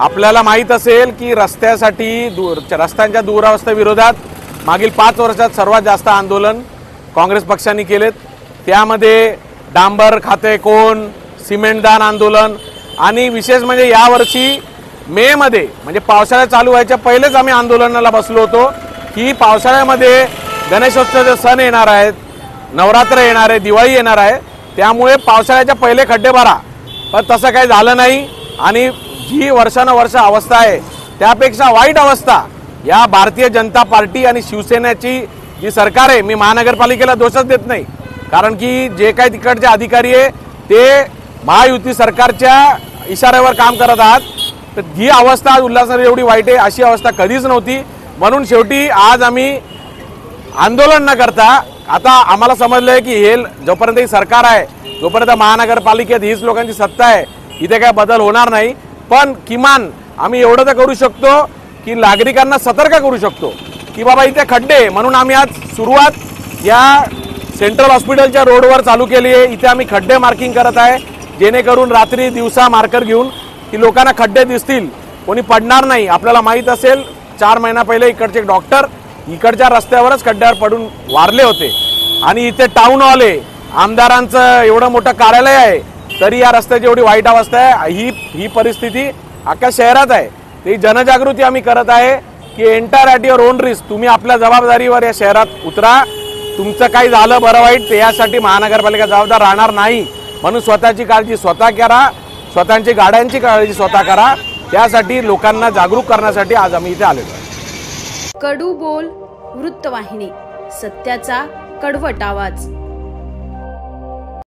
आपल्याला माहित असेल की रस्त्यांच्या दुरावस्थे विरोधात मागील 5 वर्षात सर्वात जास्त आंदोलन काँग्रेस पक्षाने केलेत। त्यामध्ये डांबर खाते कोण, सिमेंटदान आंदोलन आणि विशेष म्हणजे यावर्षी मे मध्ये म्हणजे पावसाळा चालू व्हायच्या पहिलेच आम्ही आंदोलनाला बसलो होतो की पावसाळ्यामध्ये गणेशोत्सवाचे सण येणार आहेत, नवरात्र येणार आहे, दिवाळी येणार आहे, त्यामुळे पावसाळ्याच्या पहिले खड्डे भरा। पण तसं काही झालं नाही आणि जी वर्षानुवर्ष अवस्था आहे त्यापेक्षा वाईट अवस्था या भारतीय जनता पार्टी आणि शिवसेनेची जी सरकार आहे, मी महानगरपालिकेला दोषच देत नाही, कारण की जे काही तिकडचे अधिकारी आहे ते महायुती सरकारच्या इशाऱ्यावर काम करत आहात। तर ही अवस्था आज उल्हासनगर एवढी वाईट आहे अशी अवस्था कधीच नव्हती। म्हणून शेवटी आज आम्ही आंदोलन न करता आता आम्हाला समजलंय की हे जोपर्यंत ही सरकार आहे, जोपर्यंत महानगरपालिकेत हीच लोकांची सत्ता आहे, इथे काय बदल होणार नाही। पण किमान आम्ही एवढं तर करू शकतो की नागरिकांना सतर्क करू शकतो की बाबा इथे खड्डे, म्हणून आम्ही आज सुरुवात या सेंट्रल हॉस्पिटलच्या रोडवर चालू केली आहे। इथे आम्ही खड्डे मार्किंग करत आहे जेणेकरून रात्री दिवसा मार्कर घेऊन की लोकांना खड्डे दिसतील, कोणी पडणार नाही। आपल्याला माहित असेल 4 महिना पहिले इकडचे डॉक्टर इकडच्या रस्त्यावरच खड्ड्यावर पडून वारले होते आणि इथे टाउन हॉल आहे, आमदारांचं एवढं मोठं कार्यालय आहे, तरी या रस्त्याची एवढी वाईट अवस्था आहे। ही परिस्थिती अख्ख्या शहरात आहे। ती जनजागृती आम्ही करत आहे की entire at your on risk, तुम्ही आपल्या जबाबदारीवर या शहरात उतरा। तुमचं काही झालं बरं वाईट ते यासाठी महानगरपालिका जबाबदार राहणार नाही, म्हणून स्वतःची काळजी स्वतः करा, स्वतःची गाड्यांची काळजी स्वतः करा। त्यासाठी लोकांना जागरूक करण्यासाठी आज आम्ही इथे आलेलो आहे। कडू बोल वृत्तवाहिनी, सत्याचा कडवट आवाज।